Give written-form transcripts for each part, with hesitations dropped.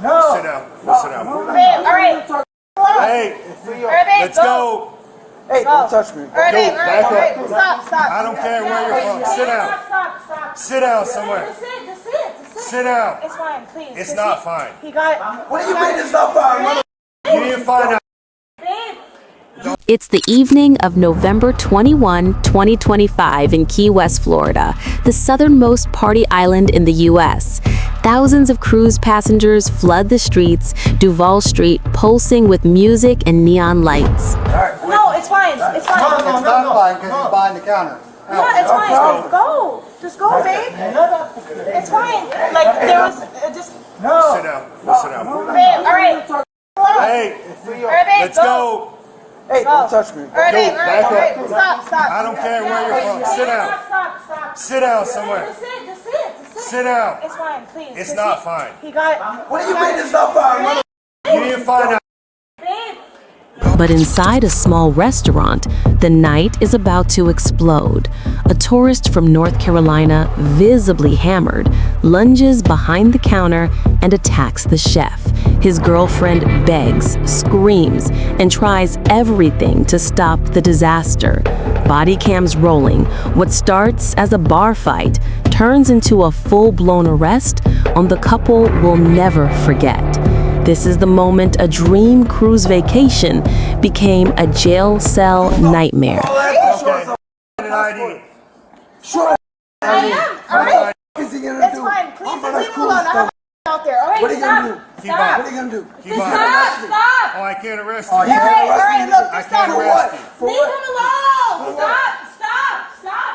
No. Sit down. Go sit down. Babe, all right. Hey, All right, babe, let's go. Hey, don't touch me. All right, babe, all right, back all right. up. Stop. I don't care where you're from. Sit down. Stop. Sit down somewhere. That's it. Sit down. It's fine, please. It's not fine. He got. What do you mean it's not fine? You didn't find out. Babe. It's the evening of November 21, 2025 in Key West, Florida, the southernmost party island in the U.S. Thousands of cruise passengers flood the streets, Duval Street pulsing with music and neon lights. No, it's fine. It's fine. It's not fine because he's behind the counter. Yeah, it's fine. Go. Just go, babe. It's fine. Like, there was just. No. Sit down. Go sit down. Babe, all right. Hey, All right, babe, let's go. Hey, don't touch me. All right, babe, all right, back all right. up. Stop. I don't care where you're from. Sit down. Stop. Sit down somewhere. That's it. Sit down. It's fine, please. It's not fine. He got. What do you mean it's not fine? You didn't find out. Babe. But inside a small restaurant, the night is about to explode. A tourist from North Carolina, visibly hammered, lunges behind the counter and attacks the chef. His girlfriend begs, screams, and tries everything to stop the disaster. Body cams rolling. What starts as a bar fight turns into a full-blown arrest on the couple we'll never forget. This is the moment a dream cruise vacation became a jail cell nightmare. An ID. Sure. I am. All right. What is he gonna It's do? fine. Please I'm just gonna leave me cruise alone. I have stuff. out there. All right, What are you gonna do? Keep on. What are you gonna do? Keep on. Stop. Oh, I can't arrest Oh, you. you All can't right, arrest me. look, I just can't stop. arrest you. For Leave what? him alone. Stop.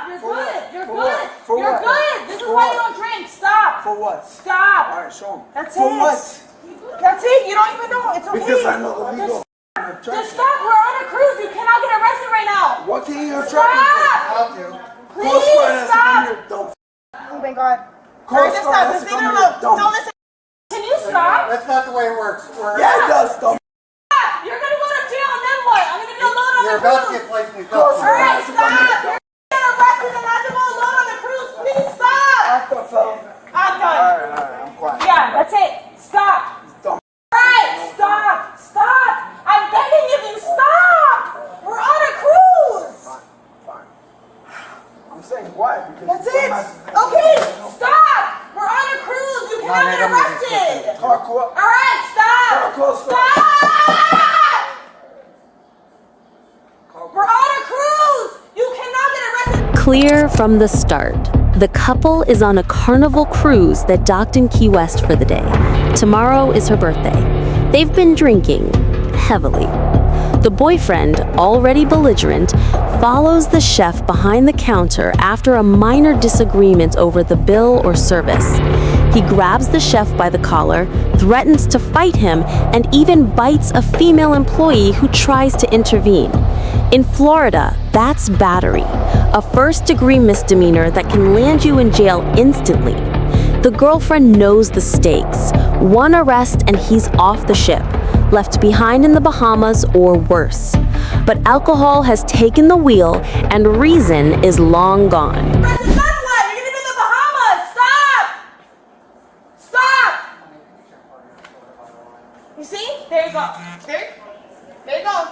You're good. You're good. For You're what? good. This is For why what? you don't drink. Stop. For what? Stop. All right, show him. That's For it. what? That's it. You don't even know. It's okay. Because I know the legal. Just stop. We're on a cruise. You cannot get arrested right now. What can you Stop. I'll do. Coast Please Guard has to come stop. here. Don't. Oh my God. Coast Alright, just Guard stop. has Just to leave it come alone. here. Don't. Don't listen. Can you stop? That's not the way it works. Yeah, it does. Don't. Stop. You're gonna go to jail and then what? I'm gonna be alone on You're the about to cruise. get placed in Coast custody. Guard Alright, has to come stop. here. You're getting arrested and I have to go alone on the cruise. Please stop. Act up, fella. I'm done. All right, I'm quiet. Yeah, that's it. Stop. Don't. Alright, stop. I'm begging you, stop. We're on a cruise. Fine. I'm saying quiet because. That's it. Okay, stop. We're on a cruise. You cannot get arrested. Hardcore. Alright, stop. Hardcore. Stop. We're on a cruise. You cannot get arrested. Clear from the start. The couple is on a Carnival cruise that docked in Key West for the day. Tomorrow is her birthday. They've been drinking heavily. The boyfriend, already belligerent, follows the chef behind the counter after a minor disagreement over the bill or service. He grabs the chef by the collar, threatens to fight him, and even bites a female employee who tries to intervene. In Florida, that's battery, a first-degree misdemeanor that can land you in jail instantly. The girlfriend knows the stakes. One arrest and he's off the ship, left behind in the Bahamas or worse. But alcohol has taken the wheel and reason is long gone. You're gonna be in the Bahamas. Stop. You see? There you go. There you go.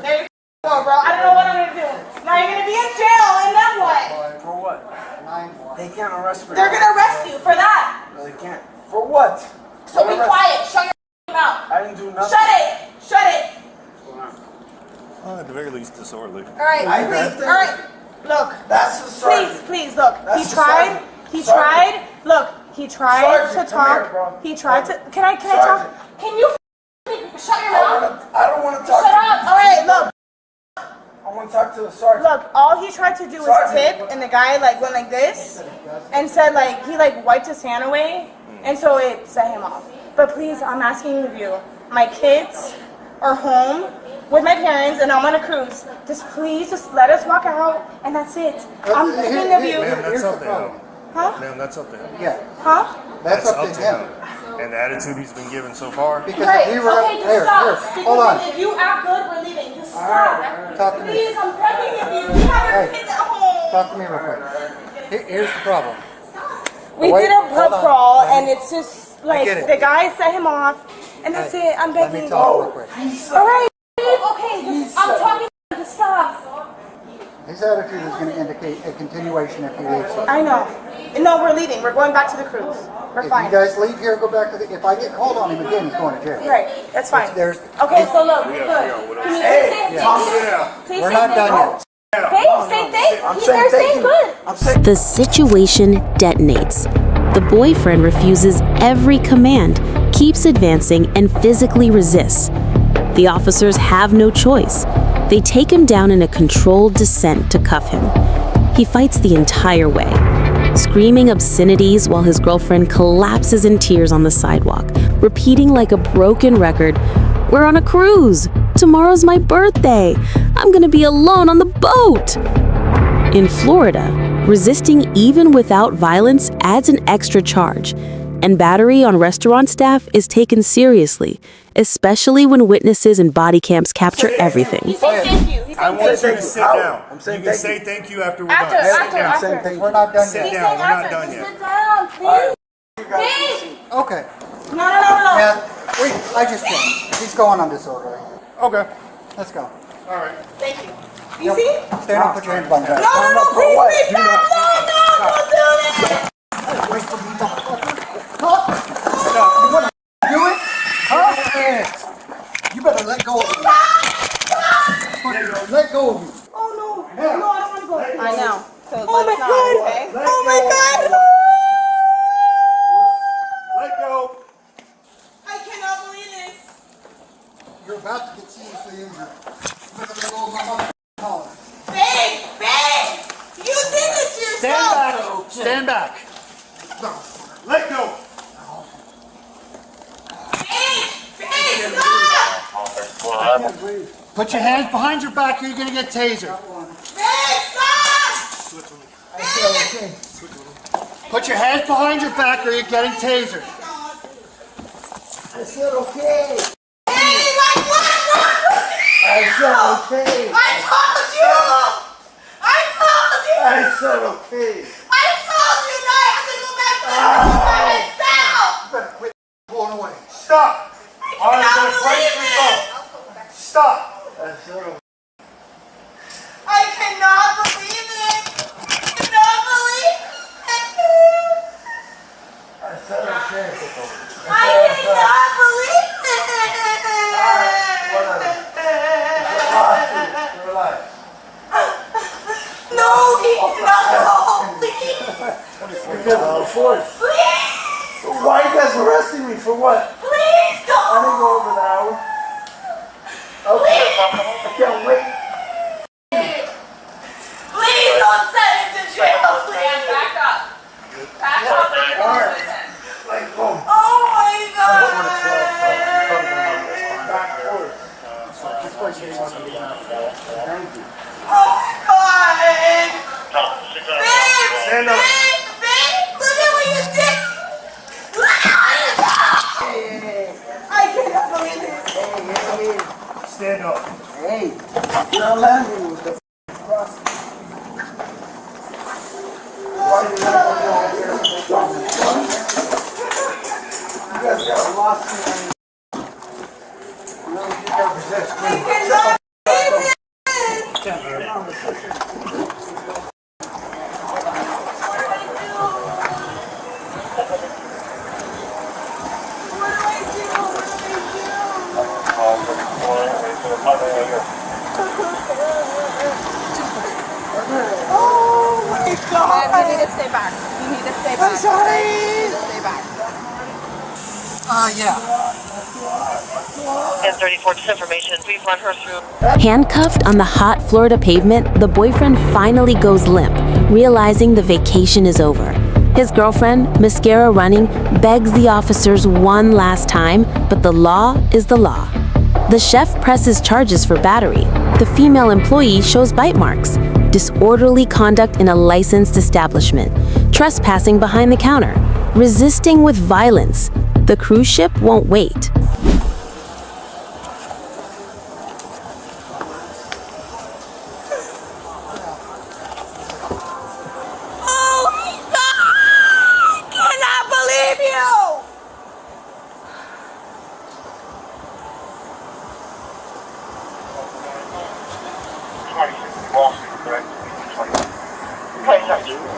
There you go, bro. I don't know what I'm gonna do. Now you're gonna be in jail and then what? For what? They can't arrest me. They're gonna arrest you for that. No, they can't. For what? So be quiet. Shut your mouth. I didn't do nothing. Shut it. At the very least, disorderly. All right, I please. got that. All right. Look. That's the sergeant. Please, look. That's He the tried. sergeant. He Sergeant. tried. Look. He tried Sergeant, to come here, talk. bro. He tried to. Can I Sergeant. talk? Can you shut your mouth? I don't want to talk Shut to up. All right. Look. I want to talk to the sergeant. Look. All he tried to do was Sergeant. tip, and the guy like went like this, and said like he like wiped his hand away, and so it set him off. But please, I'm asking of you. My kids are home with my parents, and I'm on a cruise. Just please, just let us walk out, and that's it. I'm begging of you. Ma'am, that's up to him. Huh? Ma'am, that's up to him. Yeah, Huh? that's up to him. And the attitude he's been given so far. Because Right. if he were Okay, just stop. here, Because hold on. if you act good, we're leaving. Just stop. Talk to me. Please, I'm begging of you. You have your Hey. kids at home. Talk to me real quick. Here's the problem. We Wait, did a pub hold on. crawl, and it's just like get it. the guy set him off, and that's it. I'm Let begging. me talk real quick. All right, okay. I'm talking to stop. His attitude is going to indicate a continuation if he leaves. I know. No, we're leaving. We're going back to the cruise. We're If fine. you guys leave here and go back to the, if I get called on him again, he's going to jail. Right. That's fine. There's, Okay. So look. Can you say please we're say not thank done you? yet. Hey, say thank you. I'm saying thank you. Good. I'm saying The situation detonates. The boyfriend refuses every command, keeps advancing, and physically resists. The officers have no choice. They take him down in a controlled descent to cuff him. He fights the entire way, screaming obscenities while his girlfriend collapses in tears on the sidewalk, repeating like a broken record, "We're on a cruise. Tomorrow's my birthday. I'm gonna be alone on the boat." In Florida, resisting even without violence adds an extra charge, and battery on restaurant staff is taken seriously, especially when witnesses and body cams capture everything. He said thank you. He said I want you to sit down. I'm saying You can thank say you. thank you after we're After, done. Sit after, down. I'm saying thank We're you. not done Sit yet. down. We're not done yet. Sit down, please. Please. Okay. No. Yeah, I just can't. He's going on disorderly. Okay. Let's go. All right. Thank you. You see? Stand up, put your hands behind your back. No, For what? please, Do not- don't do this. Wait for me, motherfucker. You want to do it? Huh? You better let go of me. Let go of me. Oh no, I don't want to go. I know. So Oh my let's not, god! okay? Oh my god! Let go. I cannot believe this. You're about to get seriously injured. You better let go of my motherfucking collar. Babe! You did this to yourself! Stand back. Let go. Babe, stop! Put your hands behind your back or you're going to get tasered. Babe, stop! Put your hands behind your back or you're getting tasered. I said okay. Hey, like what? I said okay. I told you! I said okay. I told you not I have to go back to the room by myself! You better quit pulling away. Stop. All right, cannot let's break believe this up. Stop. I said okay. I cannot believe it! I cannot believe it! I said okay. I cannot believe it! Relax. No, please! Because of the force. Please! Why are you guys arresting me for what? Please I don't! didn't go over the hour. Okay. I can't wait. Please don't send him to jail, please! Back up. Back up. Alright. Like, boom. Oh my god! Back forward. This place is awesome. Thank you. Oh my god! Babe! Stand up. Babe! Look at what you did! I cannot believe it! Stand up. Hey, you're not landing with the cross. Why do you let me go here? You guys got a lawsuit. You know, you got possessed. I cannot believe it! Oh my god! You need to stay back. You need to stay back. I'm sorry! You need to stay back. Yeah. 1034 information. Please run her through. Handcuffed on the hot Florida pavement, the boyfriend finally goes limp, realizing the vacation is over. His girlfriend, mascara running, begs the officers one last time, but the law is the law. The chef presses charges for battery. The female employee shows bite marks. Disorderly conduct in a licensed establishment. Trespassing behind the counter. Resisting with violence. The cruise ship won't wait. Oh my god! I cannot believe you!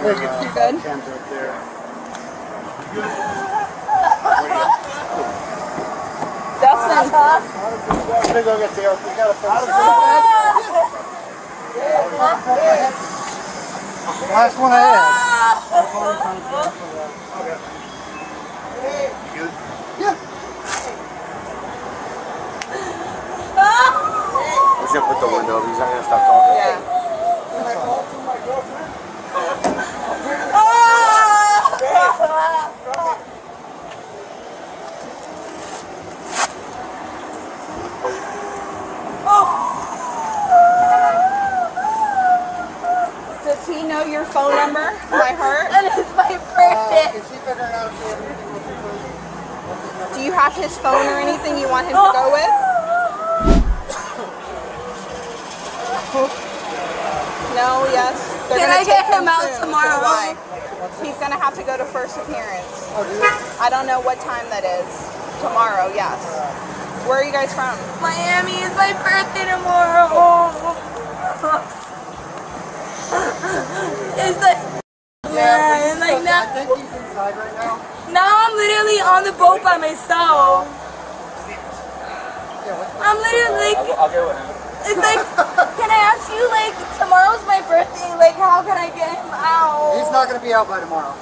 You good? Cam's up there. Dustin. I'm gonna go get the we gotta finish Last one I had. You good? Yeah. He's gonna put the window up. He's not gonna stop talking. Yeah. Does he know your phone number by heart? That is my birthday. Is he figuring out if he has anything with your Do you have his phone or anything you want him to go with? No, yes. They're Can gonna I get take him out soon. tomorrow? Why? He's gonna have to go to first appearance. I don't know what time that is. Tomorrow, yes. Where are you guys from? Miami is my birthday tomorrow. It's like, yeah, and like I now, think he's inside right now. now I'm literally on the boat by myself. I'm literally like, I'll get with him. it's like, can I ask you, like, tomorrow's my birthday, like, how can I get him out? He's not going to be out by tomorrow.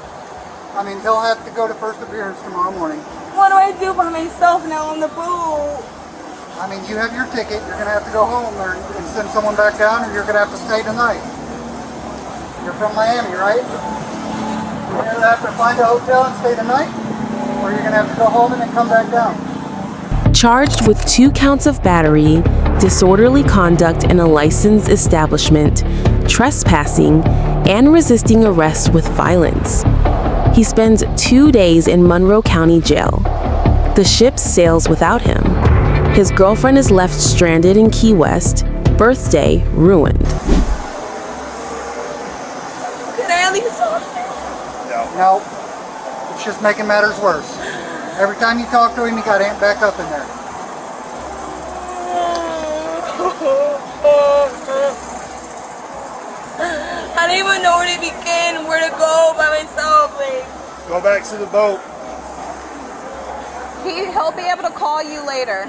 I mean, he'll have to go to first appearance tomorrow morning. What do I do by myself now on the boat? I mean, you have your ticket. You're going to have to go home and send someone back down, or you're going to have to stay tonight. You're from Miami, right? You're going to have to find a hotel and stay tonight, or you're going to have to go home and then come back down. Charged with 2 counts of battery, disorderly conduct in a licensed establishment, trespassing, and resisting arrest with violence. He spends 2 days in Monroe County Jail. The ship sails without him. His girlfriend is left stranded in Key West, birthday ruined. Can I at least talk to him? No, it's just making matters worse. Every time you talk to him, you got Aunt back up in there. I don't even know where to begin, where to go by myself, like. Go back to the boat. He'll be able to call you later.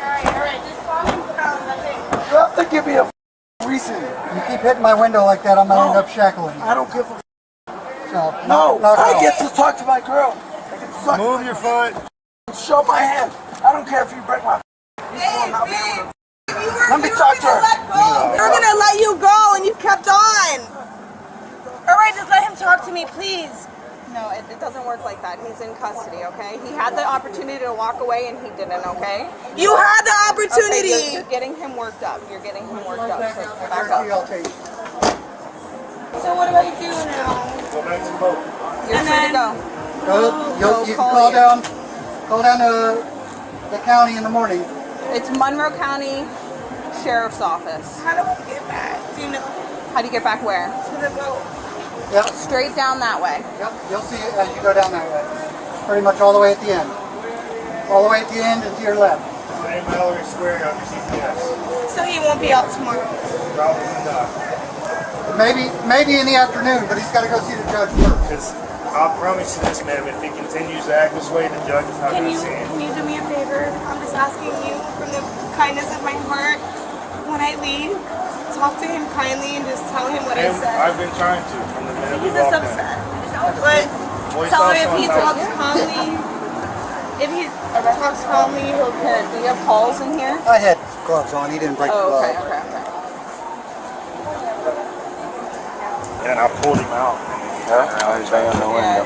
Alright, just call me down, that's it. You have to give me a reason. You keep hitting my window like that, I'm going to end up shackling you. I don't give a So, No, knock it I off. get to talk to my girl. I get to talk Move your foot. show my hand. I don't care if you break my Babe, babe, Let me talk to her. They were gonna let you go and you kept on. Alright, just let him talk to me, please. No, it doesn't work like that. He's in custody, okay? He had the opportunity to walk away and he didn't, okay? You had the Okay, opportunity. you're getting him worked up. You're getting him worked up. So I back guarantee up. I'll take it. So what do I do now? Go back to the boat. You're And free to then- go. You can call call down to the county in the morning. It's Monroe County Sheriff's Office. How do I get back? Do you know? How do you get back where? To the boat. Yep, Straight down that way. yep. You'll see it as you go down that way. Pretty much all the way at the end. All the way at the end and to your left. Same Mallory Square on your GPS. So he won't be out tomorrow. Probably not. Maybe in the afternoon, but he's got to go see the judge first. Because I'll promise you this, ma'am, if he continues to act this way, the judge is not Can going you to see him. do me a favor? I'm just asking you from the kindness of my heart. When I leave, talk to him kindly and just tell him what I Ma'am, said. I've been trying to from the minute we He's just walked in. upset. But Voice tell off him if he sometimes. talks calmly, if he talks calmly, he'll Okay, do you have calls in here? I had gloves on. He didn't break the Oh, glove. okay, okay, okay. And I pulled him out. Yeah, he's banging on the window.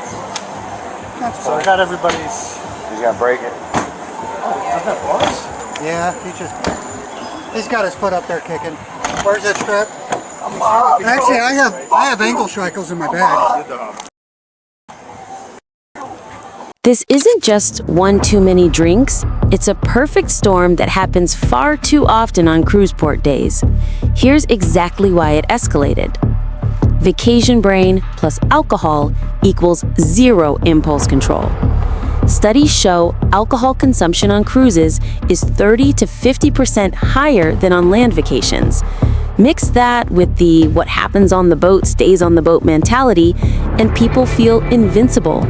So I got everybody's. He's gonna break it. Yeah, he's got his foot up there kicking. Where's that strap? Actually, I have ankle shackles in my bag. This isn't just one too many drinks, it's a perfect storm that happens far too often on cruise port days. Here's exactly why it escalated. Vacation brain plus alcohol equals zero impulse control. Studies show alcohol consumption on cruises is 30 to 50% higher than on land vacations. Mix that with the what happens on the boat stays on the boat mentality, and people feel invincible.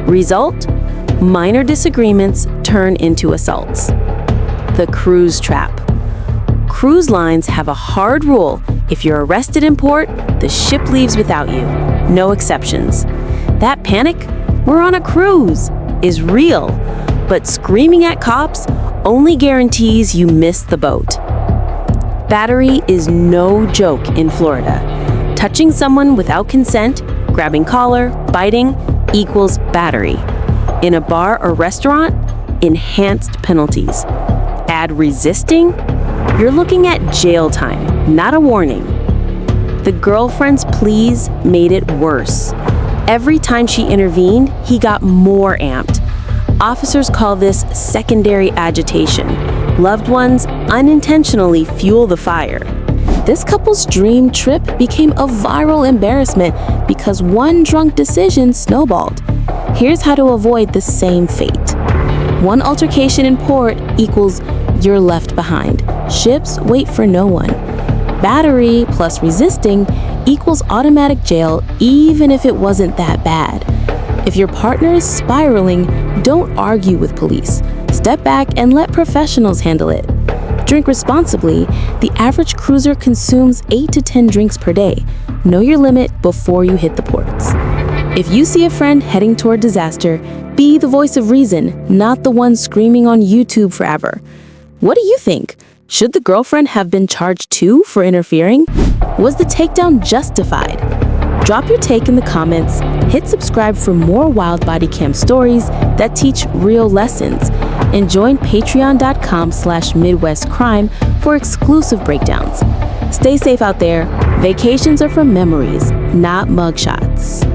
Result? Minor disagreements turn into assaults. The cruise trap. Cruise lines have a hard rule. If you're arrested in port, the ship leaves without you. No exceptions. That panic, we're on a cruise, is real, but screaming at cops only guarantees you miss the boat. Battery is no joke in Florida. Touching someone without consent, grabbing collar, biting, equals battery. In a bar or restaurant, enhanced penalties. Add resisting, you're looking at jail time, not a warning. The girlfriend's pleas made it worse. Every time she intervened, he got more amped. Officers call this secondary agitation. Loved ones unintentionally fuel the fire. This couple's dream trip became a viral embarrassment because one drunk decision snowballed. Here's how to avoid the same fate. One altercation in port equals you're left behind. Ships wait for no one. Battery plus resisting equals automatic jail even if it wasn't that bad. If your partner is spiraling, don't argue with police. Step back and let professionals handle it. Drink responsibly. The average cruiser consumes 8 to 10 drinks per day. Know your limit before you hit the ports. If you see a friend heading toward disaster, be the voice of reason, not the one screaming on YouTube forever. What do you think? Should the girlfriend have been charged too for interfering? Was the takedown justified? Drop your take in the comments, hit subscribe for more wild Bodycam stories that teach real lessons, and join patreon.com/MidwestCrime for exclusive breakdowns. Stay safe out there. Vacations are for memories, not mugshots.